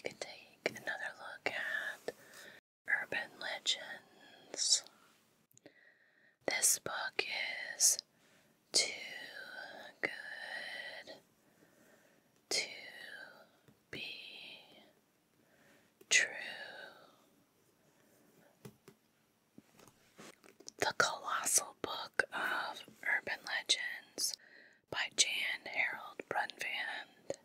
can take another look at urban legends. This book is Too Good to Be True. The Colossal Book of Urban Legends by Jan Harold Brunvand.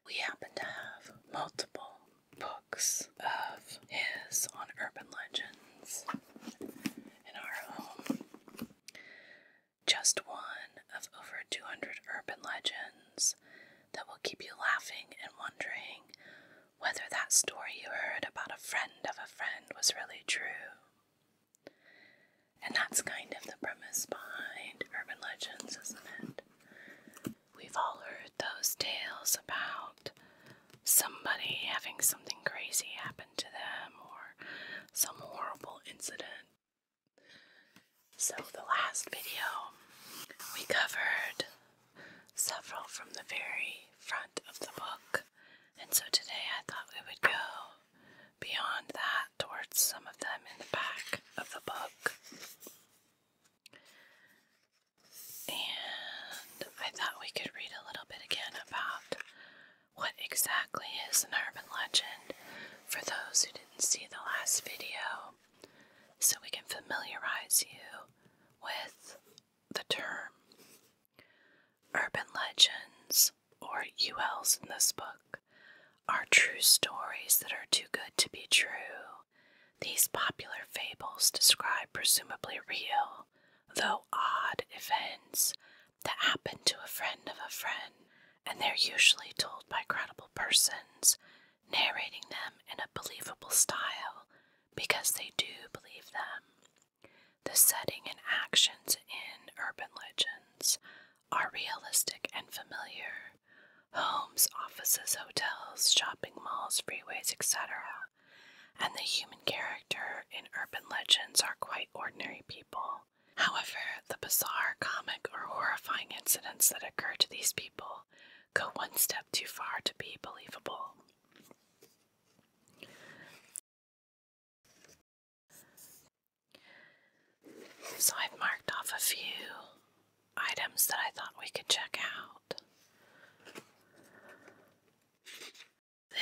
We happen to have multiple books of his on urban legends in our home. Just one of over 200 urban legends that will keep you laughing and wondering whether that story you heard about a friend of a friend was really true. And that's kind of the premise behind urban legends, isn't it? We've all heard those tales about somebody having something crazy happen to them or some horrible incident. So the last video, we covered several from the very front of the book. And so today I thought we would go beyond that towards some of them in the back of the book. And I thought we could read a little bit again about what exactly is an urban legend for those who didn't see the last video, so we can familiarize you with the term. Urban legends, or ULs in this book, are true stories that are too good to be true. These popular fables describe presumably real, though odd, events that happen to a friend of a friend, and they're usually told by credible persons, narrating them in a believable style because they do believe them. The setting and actions in urban legends are realistic and familiar. Homes, offices, hotels, shopping malls, freeways, etc. And the human character in urban legends are quite ordinary people. However, the bizarre, comic, or horrifying incidents that occur to these people go one step too far to be believable. So I've marked off a few items that I thought we could check out.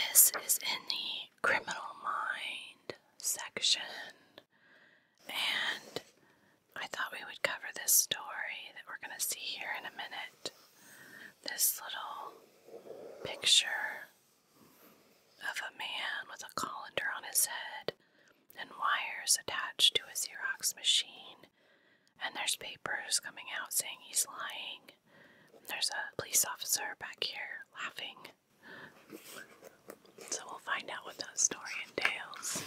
This is in the criminal mind section, and I thought we would cover this story that we're going to see here in a minute. This little picture of a man with a colander on his head and wires attached to a Xerox machine, and there's papers coming out saying he's lying. There's a police officer back here laughing. So we'll find out what that story entails.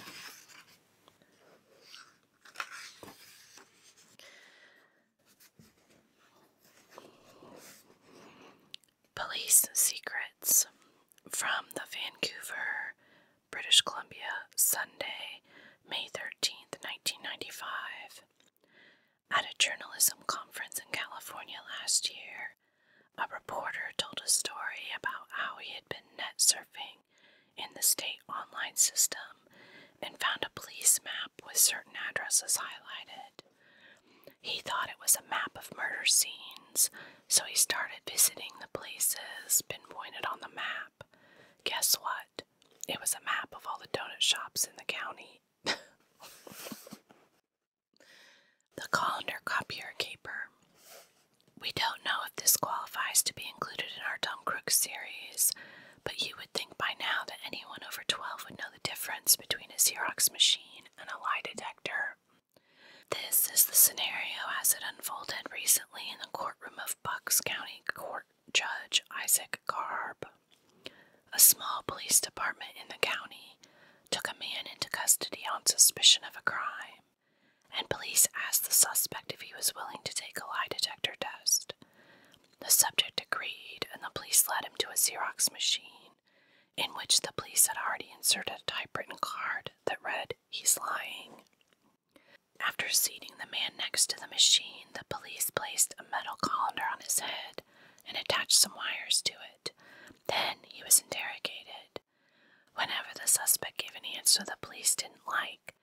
Police Secrets from the Vancouver, British Columbia, Sunday, May 13th, 1995. At a journalism conference in California last year, a reporter told a story about how he had been net surfing in the state online system and found a police map with certain addresses highlighted. He thought it was a map of murder scenes, so he started visiting the places pinpointed on the map. Guess what? It was a map of all the donut shops in the county. The colander copier caper. We don't know if this qualifies to be included in our Dumb Crooks series, but you would think by now that anyone over 12 would know the difference between a Xerox machine and a lie detector. This is the scenario as it unfolded recently in the courtroom of Bucks County Court Judge Isaac Garb. A small police department in the county took a man into custody on suspicion of a crime, and police asked the suspect if he was willing to take a lie detector test. The subject agreed, and the police led him to a Xerox machine, in which the police had already inserted a typewritten card that read, "He's lying." After seating the man next to the machine, the police placed a metal colander on his head and attached some wires to it. Then he was interrogated. the suspect gave an answer the police didn't like.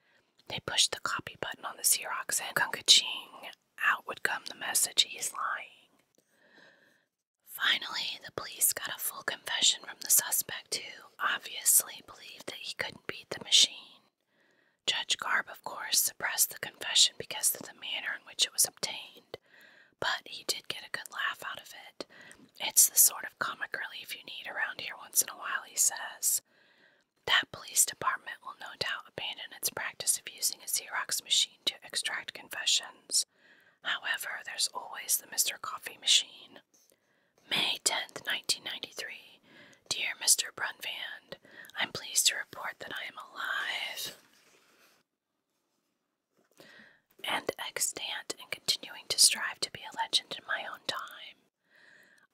They pushed the copy button on the Xerox and ka-ching, out would come the message, he's lying. Finally, the police got a full confession from the suspect, who obviously believed that he couldn't beat the machine. Judge Garb, of course, suppressed the confession because of the manner in which it was obtained, but he did get a good laugh out of it. It's the sort of comic relief you need around here once in a while, he says. That police department will no doubt abandon its practice of using a Xerox machine to extract confessions. However, there's always the Mr. Coffee machine. May 10th, 1993. Dear Mr. Brunvand, I'm pleased to report that I am alive and extant and continuing to strive to be a legend in my own time.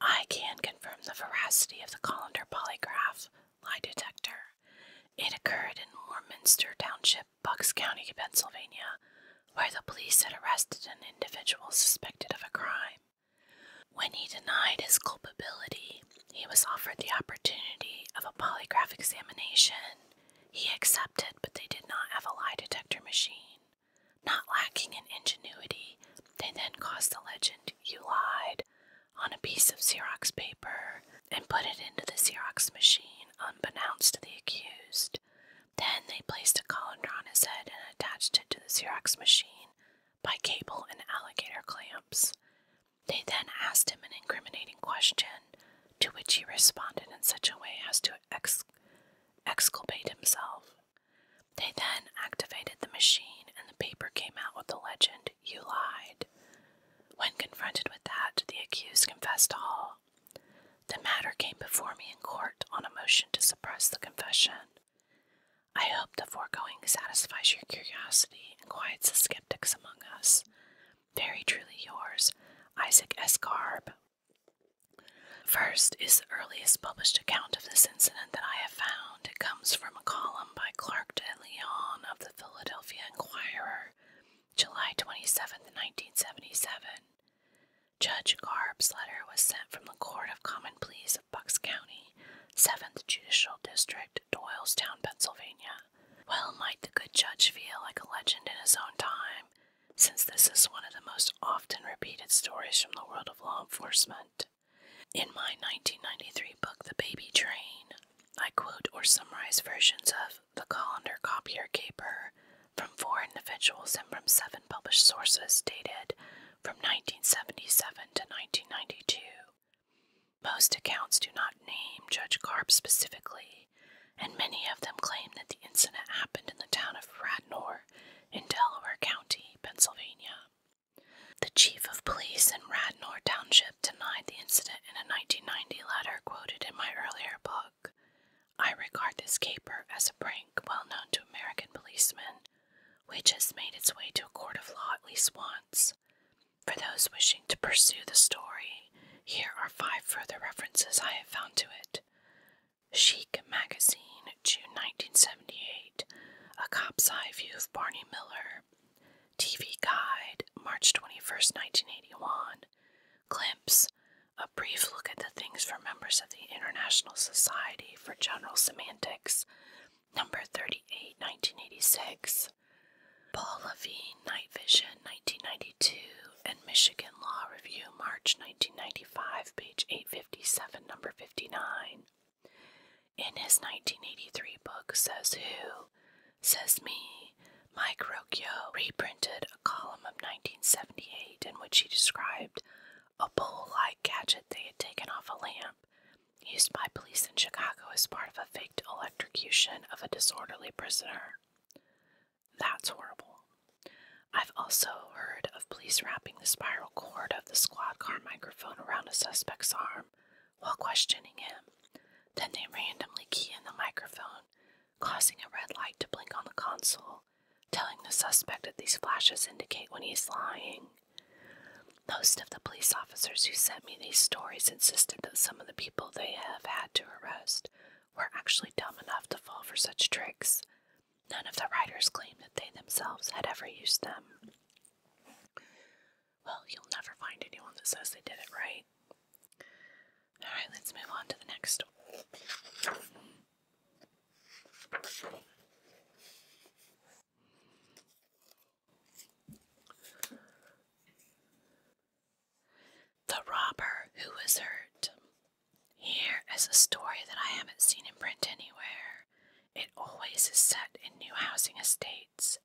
I can confirm the veracity of the Colander polygraph lie detector. It occurred in Warminster Township, Bucks County, Pennsylvania, where the police had arrested an individual suspected of a crime. When he denied his culpability, he was offered the opportunity of a polygraph examination. He accepted, but they did not have a lie detector machine. Not lacking in ingenuity, they then caused the legend, "You lied," on a piece of Xerox paper and put it into the Xerox machine unbeknownst to the accused. Then they placed a colander on his head and attached it to the Xerox machine by cable and alligator clamps. They then asked him an incriminating question, to which he responded in such a way as to exculpate himself. They then activated the machine and the paper came out with the legend, "You lied." When confronted with that, the accused confessed all. The matter came before me in court on a motion to suppress the confession. I hope the foregoing satisfies your curiosity and quiets the skeptics among us. Very truly yours, Isaac S. Garb. First is the earliest published account of this incident that I have found. It comes from a column by Clark de Leon of the Philadelphia Inquirer, July 27, 1977. Judge Garb's letter was sent from the Court of Common Pleas of Bucks County, 7th Judicial District, Doylestown, Pennsylvania. Well might the good judge feel like a legend in his own time, since this is one of the most often repeated stories from the world of law enforcement. In my 1993 book, The Baby Train, I quote or summarize versions of the Colander copier caper from 4 individuals and from 7 published sources dated from 1977 to 1992. Most accounts do not name Judge Garb specifically, and many of them claim that the incident happened in the town of Radnor in Delaware County, Pennsylvania. The chief of police in Radnor Township denied the incident in a 1990 letter quoted in my earlier book. I regard this caper as a prank well known to American policemen, which has made its way to a court of law at least once. For those wishing to pursue the story, here are 5 further references I have found to it. Chic Magazine, June 1978, A Cop's Eye View of Barney Miller. TV Guide, March 21st, 1981. Glimpse, a brief look at the things for members of the International Society for General Semantics, number 38, 1986. Paul Levine, Night Vision, 1992, and Michigan Law Review, March 1995, page 857, number 59. In his 1983 book, Says Who, Says Me, Mike Rocchio reprinted a column of 1978 in which he described a bowl-like gadget they had taken off a lamp used by police in Chicago as part of a faked electrocution of a disorderly prisoner. That's horrible. I've also heard of police wrapping the spiral cord of the squad car microphone around a suspect's arm while questioning him. Then they randomly key in the microphone, causing a red light to blink on the console, telling the suspect that these flashes indicate when he's lying. Most of the police officers who sent me these stories insisted that some of the people they have had to arrest were actually dumb enough to fall for such tricks. None of the writers claimed that they themselves had ever used them. Well, you'll never find anyone that says they did it right. Alright, let's move on to the next one. is a story that I haven't seen in print anywhere. It always is set in new housing estates.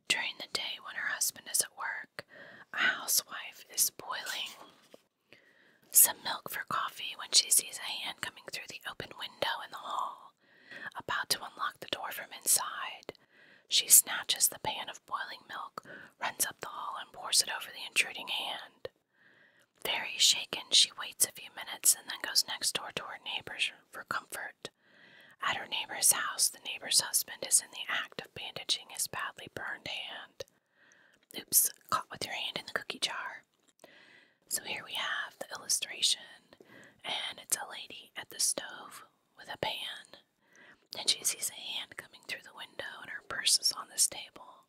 During the day when her husband is at work, a housewife is boiling some milk for coffee when she sees a hand coming through the open window in the hall, about to unlock the door from inside. She snatches the pan of boiling milk, runs up the hall, and pours it over the intruding hand. Very shaken, she waits a few minutes and then goes next door to her neighbors for comfort. At her neighbor's house, the neighbor's husband is in the act of bandaging his badly burned hand. Oops, caught with your hand in the cookie jar. So here we have the illustration, and it's a lady at the stove with a pan. Then she sees a hand coming through the window and her purse is on this table.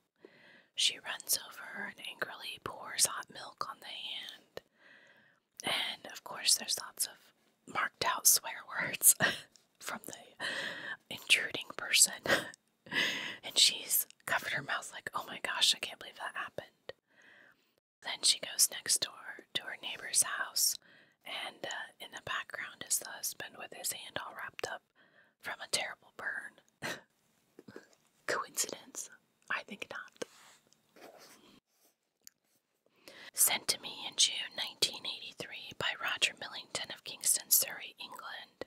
She runs over and angrily pours hot milk on the hand. And of course there's lots of marked out swear words from the intruding person. And she's covered her mouth like, oh my gosh, I can't believe that happened. Then she goes next door to her neighbor's house, and in the background is the husband with his hand all wrapped up from a terrible burn. Coincidence? I think not. Sent to me in June 1983 by Roger Millington of Kingston, Surrey, England.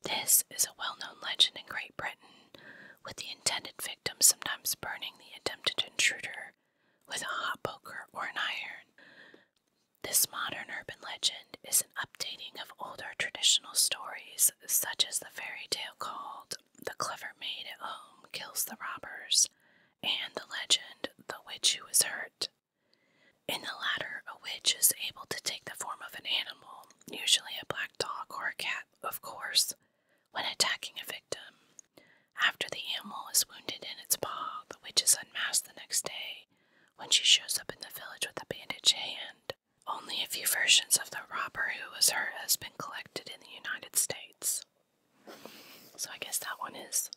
This is a well-known legend in Great Britain, with the intended victim sometimes burning the attempted intruder with a hot poker or an iron. This modern urban legend is an updating of older traditional stories, such as the fairy tale called The Clever Maid at Home Kills the Robbers, and the legend The Witch Who Was Hurt. In the latter, a witch is able to take the form of an animal, usually a black dog or a cat, of course, when attacking a victim. After the animal is wounded in its paw, the witch is unmasked the next day when she shows up in the village with a bandaged hand. Only a few versions of the robber who was hurt has been collected in the United States. So I guess that one is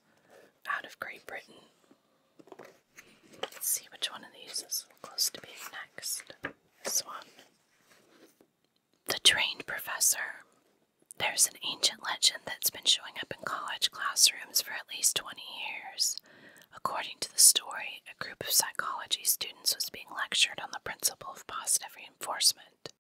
out of Great Britain. Let's see which one of these is close to being next. This one. The Trained Professor. There's an ancient legend that's been showing up in college classrooms for at least 20 years. According to the story, a group of psychology students was being lectured on the principle of positive reinforcement.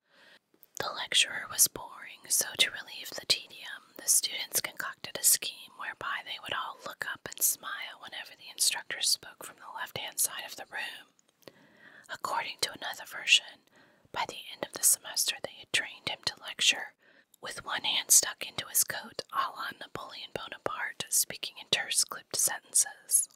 The lecturer was boring, so to relieve the tedium, the students concocted a scheme whereby they would all look up and smile whenever the instructor spoke from the left-hand side of the room. According to another version, by the end of the semester they had trained him to lecture with one hand stuck into his coat, a la Napoleon Bonaparte, speaking in terse, clipped sentences.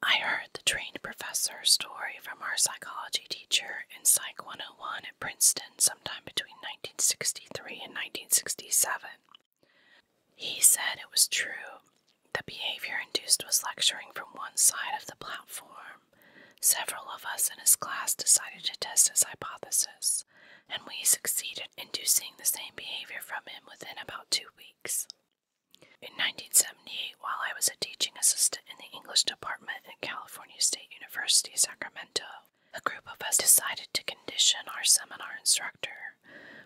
I heard the Trained Professor story from our psychology teacher in Psych 101 at Princeton sometime between 1963 and 1967. He said it was true. The behavior induced was lecturing from one side of the platform. Several of us in his class decided to test his hypothesis, and we succeeded in inducing the same behavior from him within about 2 weeks. In 1978, while I was a teaching assistant in the English department at California State University, Sacramento, a group of us decided to condition our seminar instructor.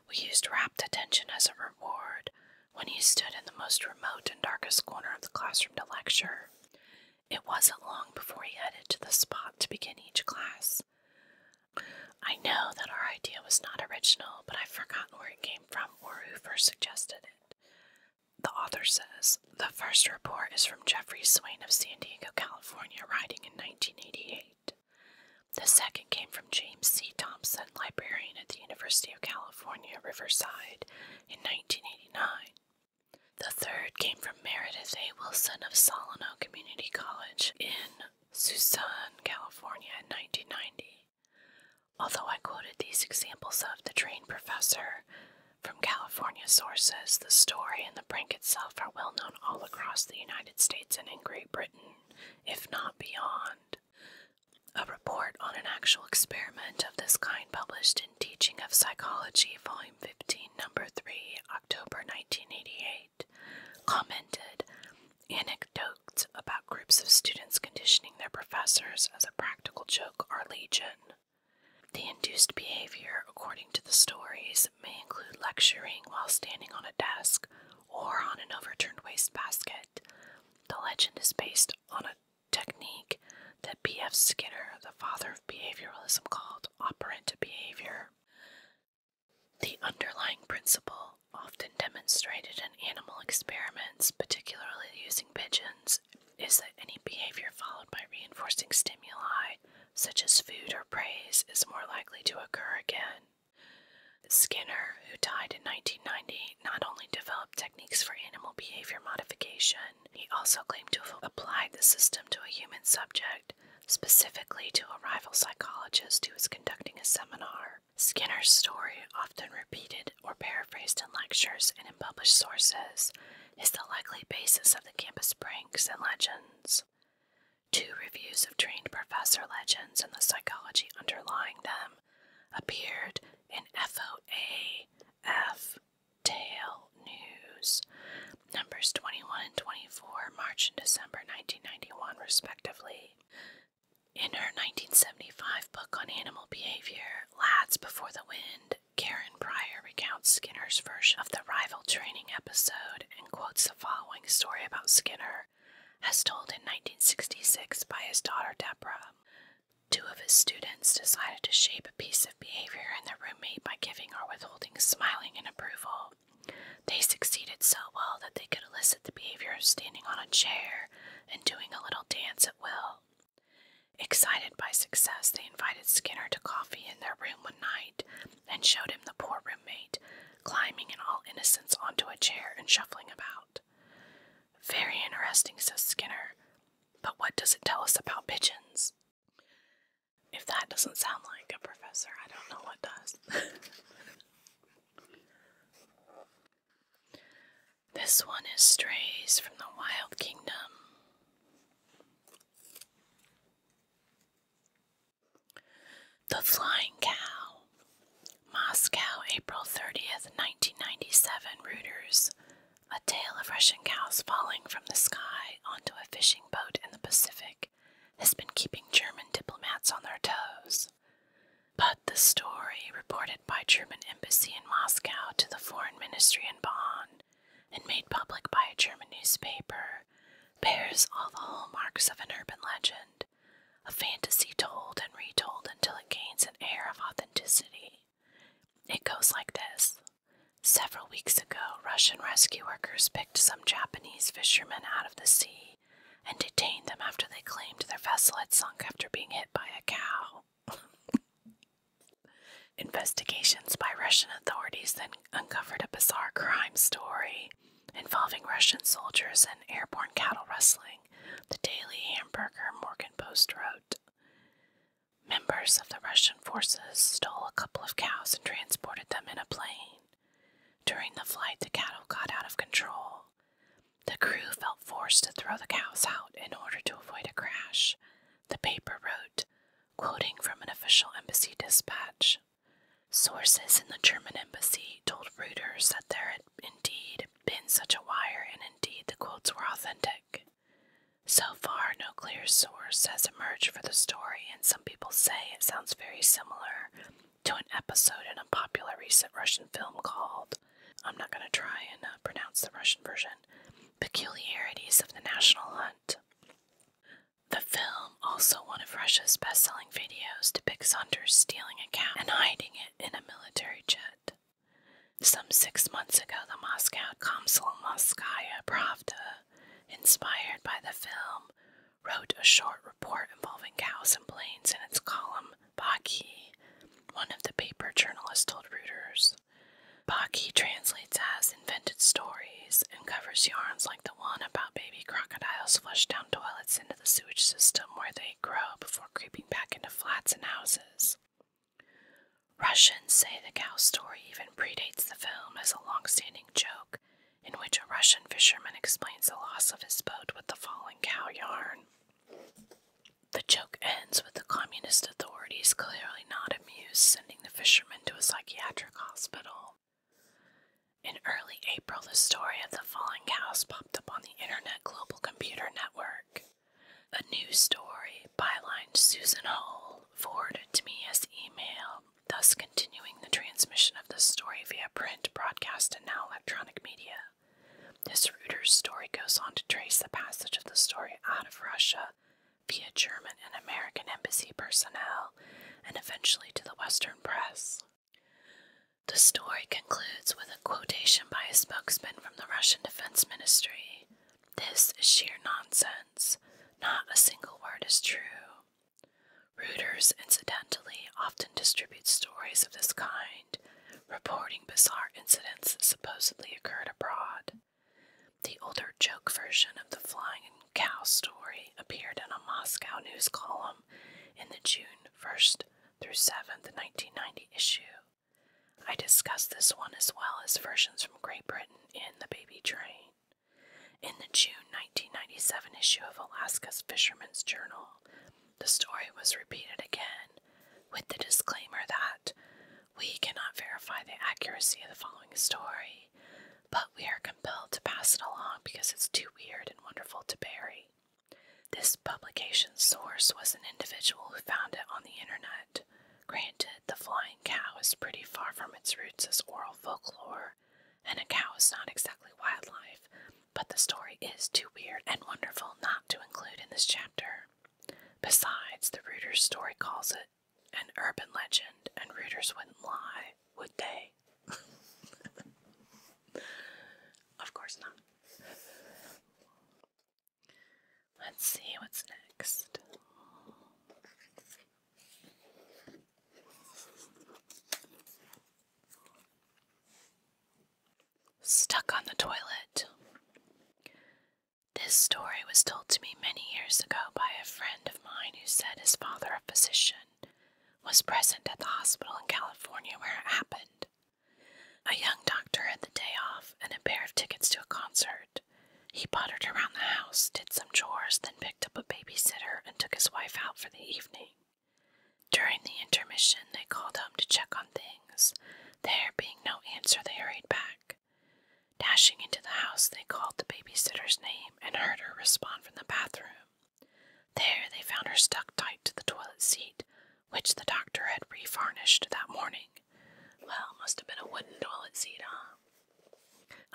We used rapt attention as a reward when he stood in the most remote and darkest corner of the classroom to lecture. It wasn't long before he headed to the spot to begin each class. I know that our idea was not original, but I've forgotten where it came from or who first suggested it. The author says, the first report is from Jeffrey Swain of San Diego, California, writing in 1988. The second came from James C. Thompson, librarian at the University of California, Riverside, in 1989. The third came from Meredith A. Wilson of Solano Community College in Tucson, California, in 1990. Although I quoted these examples of the Trained Professor from California sources, the story and the prank itself are well known all across the United States and in Great Britain, if not beyond. A report on an actual experiment of this kind published in Teaching of Psychology, Volume 15, Number 3, October 1988, commented, anecdotes about groups of students conditioning their professors as a practical joke are legion. The induced behavior, according to the stories, may include lecturing while standing on a desk, was based on a technique that B.F. Skinner, the father of behavioralism, called operant behavior. The underlying principle, often demonstrated in animal experiments, particularly using pigeons, is that any behavior followed by reinforcing stimuli, such as food or praise, is more likely to occur again. Skinner, who died in 1990, not only developed techniques for animal behavior modification, he also claimed to have applied the system to a human subject, specifically to a rival psychologist who was conducting a seminar. Skinner's story, often repeated or paraphrased in lectures and in published sources, is the likely basis of the campus pranks and legends. 2 reviews of trained professor legends and the psychology underlying them appeared in FOAF Tail News, numbers 21 and 24, March and December 1991, respectively. In her 1975 book on animal behavior, Lads Before the Wind, Karen Pryor recounts Skinner's version of the rival training episode and quotes the following story about Skinner, as told in 1966 by his daughter Deborah. 2 of his students decided to shape a piece of behavior in their roommate by giving or withholding smiling and approval. They succeeded so well that they could elicit the behavior of standing on a chair and doing a little dance at will. Excited by success, they invited Skinner to coffee in their room one night and showed him the poor roommate, climbing in all innocence onto a chair and shuffling about. Very interesting, says Skinner, but what does it tell us about pigeons? If that doesn't sound like a professor, I don't know what does. This one is Strays from the Wild Kingdom. The Flying Cow. Moscow, April 30th, 1997, Reuters. A tale of Russian cows falling from the sky onto a fishing boat in the Pacific has been keeping German diplomats on their toes. But the story, reported by German embassy in Moscow to the Foreign Ministry in Bonn, and made public by a German newspaper, bears all the hallmarks of an urban legend, a fantasy told and retold until it gains an air of authenticity. It goes like this. Several weeks ago, Russian rescue workers picked some Japanese fishermen out of the sea and detained them after they claimed their vessel had sunk after being hit by a cow. Investigations by Russian authorities then uncovered a bizarre crime story involving Russian soldiers and airborne cattle rustling, the Daily Hamburger Morgan Post wrote. Members of the Russian forces stole a couple of cows and transported them in a plane. During the flight, the cattle got out of control. The crew felt forced to throw the cows out in order to avoid a crash, the paper wrote, quoting from an official embassy dispatch. Sources in the German embassy told Reuters that there had indeed been such a wire, and indeed the quotes were authentic. So far, no clear source has emerged for the story, and some people say it sounds very similar to an episode in a popular recent Russian film called, I'm not going to try and pronounce the Russian version, Peculiarities of the National Hunt. The film, also one of Russia's best-selling videos, depicts hunters stealing a cow and hiding it in a military jet. Some 6 months ago, the Moscow Komsomolskaya Pravda, inspired by the film, wrote a short report involving cows and planes in its column, Baki, one of the paper journalists told Reuters. Baki translates as invented stories and covers yarns like the one about baby crocodiles flushed down toilets into the sewage system where they grow before creeping back into flats and houses. Russians say the cow story even predates the film as a long-standing joke in which a Russian fisherman explains the loss of his boat with the falling cow yarn. The joke ends with the communist authorities clearly not amused, sending the fisherman to a psychiatric hospital. In early April, the story of the falling cows popped up on the Internet Global Computer Network. A news story, bylined Susan Hole, forwarded to me as email, thus continuing the transmission of the story via print, broadcast, and now electronic media. This Reuters Reuters story goes on to trace the passage of the story out of Russia via German and American embassy personnel and eventually to the Western press. The story concludes with a quotation by a spokesman from the Russian Defense Ministry. This is sheer nonsense. Not a single word is true. Reuters, incidentally, often distributes stories of this kind, reporting bizarre incidents that supposedly occurred abroad. The older joke version of the flying cow story appeared in a Moscow news column in the June 1st through 7th, 1990 issue. I discussed this one as well as versions from Great Britain in The Baby Train. In the June 1997 issue of Alaska's Fisherman's Journal, the story was repeated again, with the disclaimer that we cannot verify the accuracy of the following story, but we are compelled to pass it along because it's too weird and wonderful to bury. This publication's source was an individual who found it on the internet. Granted, the flying cow is pretty far from its roots as oral folklore, and a cow is not exactly wildlife, but the story is too weird and wonderful not to include in this chapter. Besides, the Reuters story calls it an urban legend, and Reuters wouldn't lie, would they? Of course not. Let's see what's next. Stuck on the toilet. This story was told to me many years ago by a friend of mine who said his father, a physician, was present at the hospital in California where it happened. A young doctor had the day off and a pair of tickets to a concert. He pottered around the house, did some chores, then picked up a babysitter and took his wife out for the evening. During the intermission, they called home to check on things. There being no answer, they hurried back. Dashing into the house, they called the babysitter's name and heard her respond from the bathroom. There, they found her stuck tight to the toilet seat, which the doctor had revarnished that morning. Well, must have been a wooden toilet seat, huh?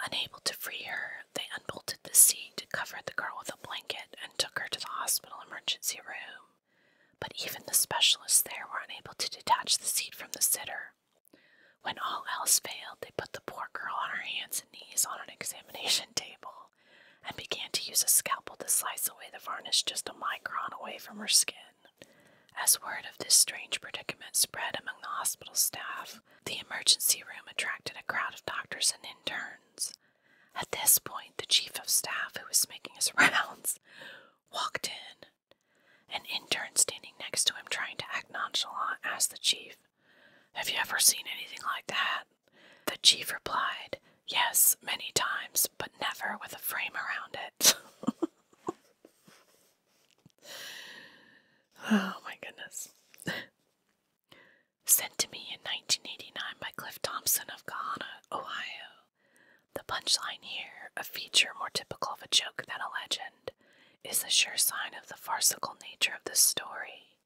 Unable to free her, they unbolted the seat, covered the girl with a blanket, and took her to the hospital emergency room. But even the specialists there were unable to detach the seat from the sitter. When all else failed, they put the poor girl on her hands and knees on an examination table and began to use a scalpel to slice away the varnish just a micron away from her skin. As word of this strange predicament spread among the hospital staff, the emergency room attracted a crowd of doctors and interns. At this point, the chief of staff, who was making his rounds, walked in. An intern standing next to him, trying to act nonchalant, asked the chief, "Have you ever seen anything like that?" The chief replied, "Yes, many times, but never with a frame around it." Oh my goodness. Sent to me in 1989 by Cliff Thompson of Gahanna, Ohio. The punchline here, a feature more typical of a joke than a legend, is a sure sign of the farcical nature of this story.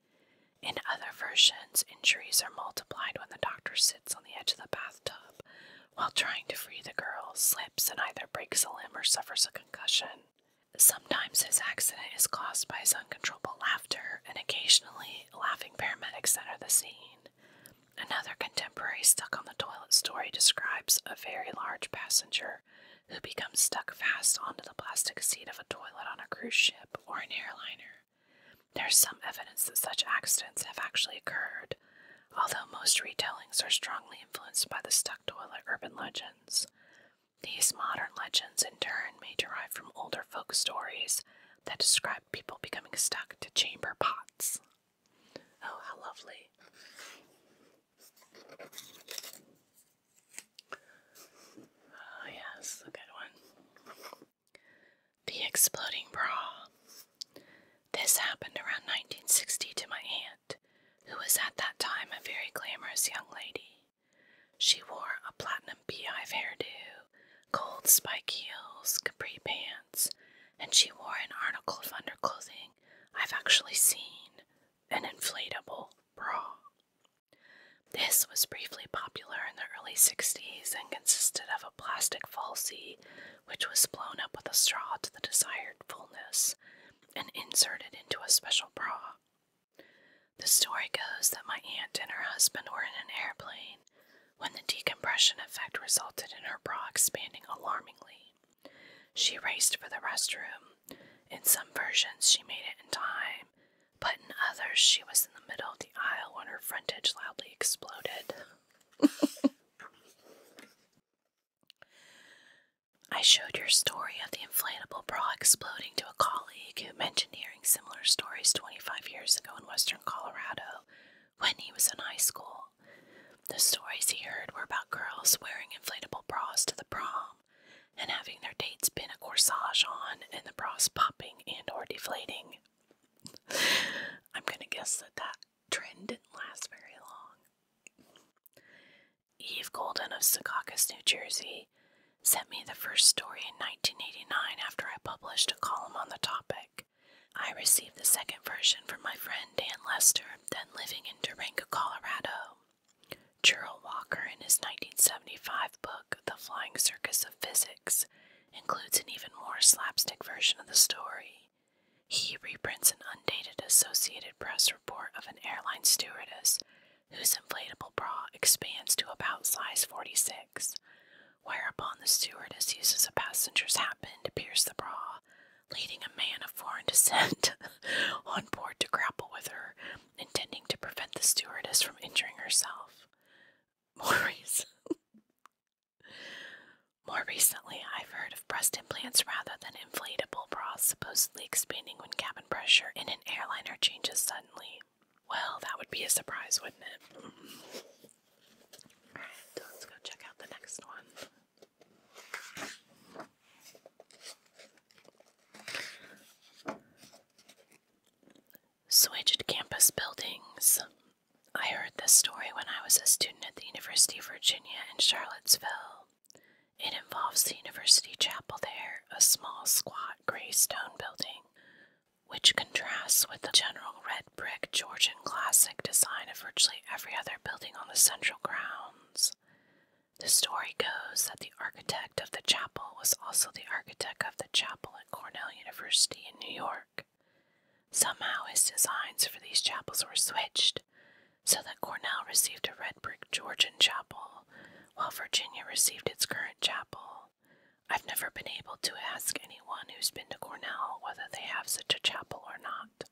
In other versions, injuries are multiplied when the doctor sits on the edge of the bathtub while trying to free the girl, slips, and either breaks a limb or suffers a concussion. Sometimes his accident is caused by his uncontrollable laughter, and occasionally laughing paramedics enter the scene. Another contemporary stuck on the toilet story describes a very large passenger who becomes stuck fast onto the plastic seat of a toilet on a cruise ship or an airliner. There's some evidence that such accidents have actually occurred, although most retellings are strongly influenced by the stuck toilet urban legends. These modern legends, in turn, may derive from older folk stories that describe people becoming stuck to chamber pots. Oh, how lovely. Oh, yes, a good one. The exploding bra. This happened around 1960 to my aunt, who was at that time a very glamorous young lady. She wore a platinum beehive hairdo, gold spike heels, capri pants, and she wore an article of underclothing I've actually seen, an inflatable bra. This was briefly popular in the early 60s and consisted of a plastic falsie which was blown up with a straw to the desired fullness and inserted into a special bra. The story goes that my aunt and her husband were in an airplane when the decompression effect resulted in her bra expanding alarmingly. She raced for the restroom. In some versions, she made it in time, but in others, she was in the middle of the aisle when her frontage loudly exploded. I showed your story of the inflatable bra exploding to a colleague who mentioned hearing similar stories 25 years ago in western Colorado when he was in high school. The stories he heard were about girls wearing inflatable bras to the prom and having their dates pin a corsage on and the bras popping and or deflating. I'm going to guess that trend didn't last very long. Eve Golden of Secaucus, New Jersey, sent me the first story in 1989 after I published a column on the topic. I received the second version from my friend Dan Lester, then living in Durango, Colorado. Gerald Walker, in his 1975 book, The Flying Circus of Physics, includes an even more slapstick version of the story. He reprints an undated Associated Press report of an airline stewardess whose inflatable bra expands to about size 46, whereupon the stewardess uses a passenger's hatpin to pierce the bra, leading a man of foreign descent on board to grapple with her, intending to prevent the stewardess from injuring herself. More recently, I've heard of breast implants rather than inflatable bras supposedly expanding when cabin pressure in an airliner changes suddenly. Well, that would be a surprise, wouldn't it? Alright, let's go check out the next one. Switched campus buildings. I heard this story when I was a student at the University of Virginia in Charlottesville. It involves the University Chapel there, a small, squat, gray stone building, which contrasts with the general red brick Georgian classic design of virtually every other building on the central grounds. The story goes that the architect of the chapel was also the architect of the chapel at Cornell University in New York. Somehow his designs for these chapels were switched, so that Cornell received a red brick Georgian chapel, while Virginia received its current chapel. I've never been able to ask anyone who's been to Cornell whether they have such a chapel or not.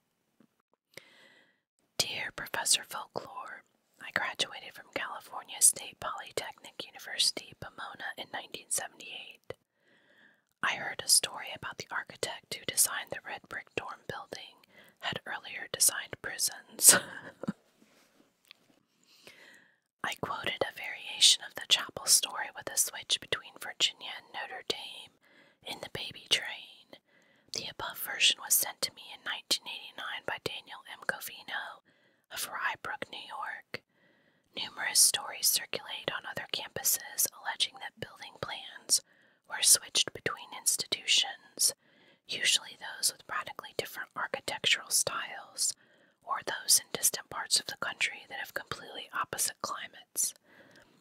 Dear Professor Folklore, I graduated from California State Polytechnic University, Pomona in 1978. I heard a story about the architect who designed the red brick dorm building had earlier designed prisons. I quoted a variation of the chapel story with a switch between Virginia and Notre Dame in The Baby Train. The above version was sent to me in 1989 by Daniel M. Covino of Rye Brook, New York. Numerous stories circulate on other campuses alleging that building plans were switched between institutions, usually those with radically different architectural styles, or those in distant parts of the country that have completely opposite climates.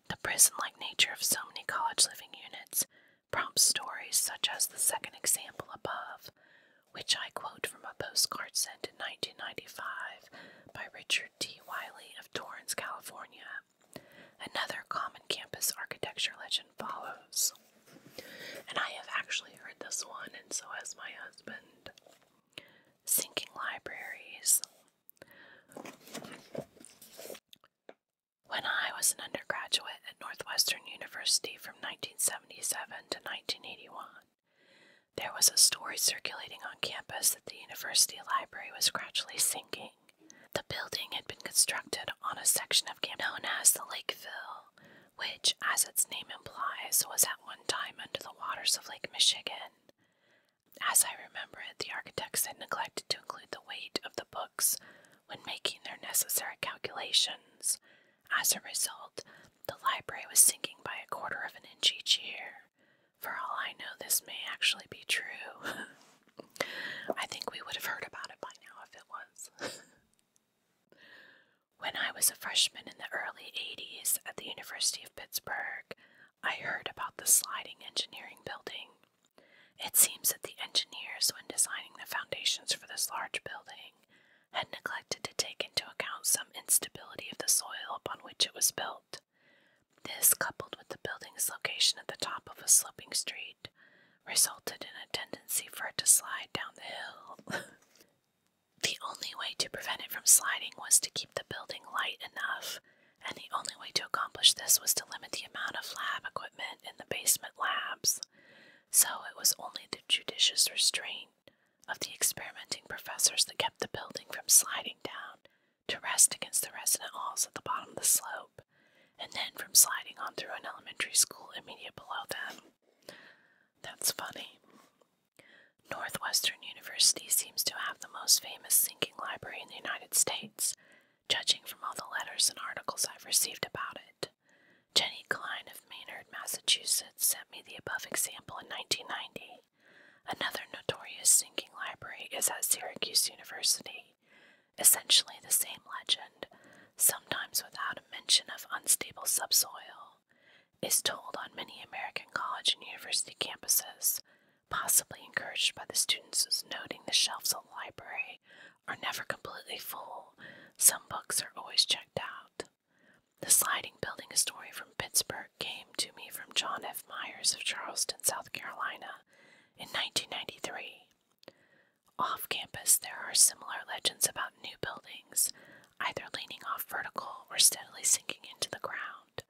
The prison-like nature of so many college living units prompts stories such as the second example above, which I quote from a postcard sent in 1995 by Richard T. Wiley of Torrance, California. Another common campus architecture legend follows. And I have actually heard this one, and so has my husband. Sinking libraries. When I was an undergraduate at Northwestern University from 1977 to 1981, there was a story circulating on campus that the university library was gradually sinking. The building had been constructed on a section of campus known as the Lakeville, which, as its name implies, was at one time under the waters of Lake Michigan. As I remember it, the architects had neglected to include the weight of the books when making their necessary calculations. As a result, the library was sinking by 1/4 of an inch each year. For all I know, this may actually be true. I think we would have heard about it by now if it was. When I was a freshman in the early 80s at the University of Pittsburgh, I heard about the sliding engineering building. It seems that the engineers, when designing the foundations for this large building, had neglected to take into account some instability of the soil upon which it was built. This, coupled with the building's location at the top of a sloping street, resulted in a tendency for it to slide down the hill. The only way to prevent it from sliding was to keep the building light enough, and the only way to accomplish this was to limit the amount of lab equipment in the basement labs. So it was only the judicious restraint of the experimenting professors that kept the building from sliding down to rest against the resident halls at the bottom of the slope, and then from sliding on through an elementary school immediate below them. That's funny. Northwestern University seems to have the most famous sinking library in the United States, judging from all the letters and articles I've received about it. Jenny Klein of Maynard, Massachusetts, sent me the above example in 1990. Another notorious sinking library is at Syracuse University. Essentially the same legend, sometimes without a mention of unstable subsoil, is told on many American college and university campuses, possibly encouraged by the students noting the shelves of the library are never completely full. Some books are always checked out. The sliding building story from Pittsburgh came to me from John F. Myers of Charleston, South Carolina, in 1993. Off campus, there are similar legends about new buildings, either leaning off vertical or steadily sinking into the ground.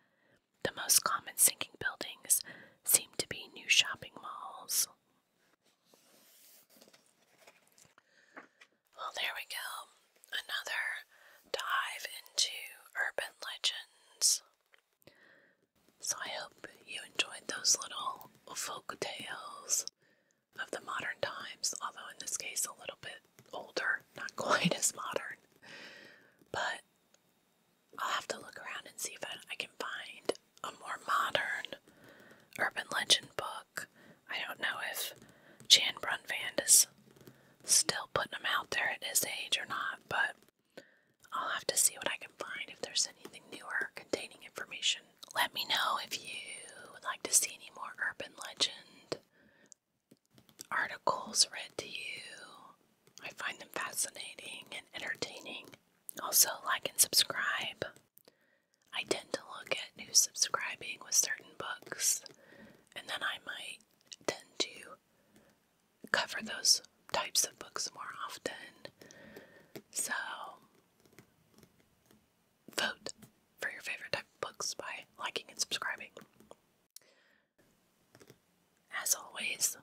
The most common sinking buildings seem to be new shopping malls. Well, there we go. Another dive into urban legends. So I hope you enjoyed those little folk tales of the modern times, although in this case a little bit older, not quite as modern. But I'll have to look around and see if I can find a more modern urban legend book. I don't know if Jan Brunvand is still putting them out there at his age or not, but I'll have to see what I can find if there's anything newer containing information. Let me know if you would like to see any more urban legend articles read to you. I find them fascinating and entertaining. Also, like and subscribe. I tend to look at new subscribing with certain books, and then I might tend to cover those types of books more often. So, vote for your favorite type of books by liking and subscribing. As always,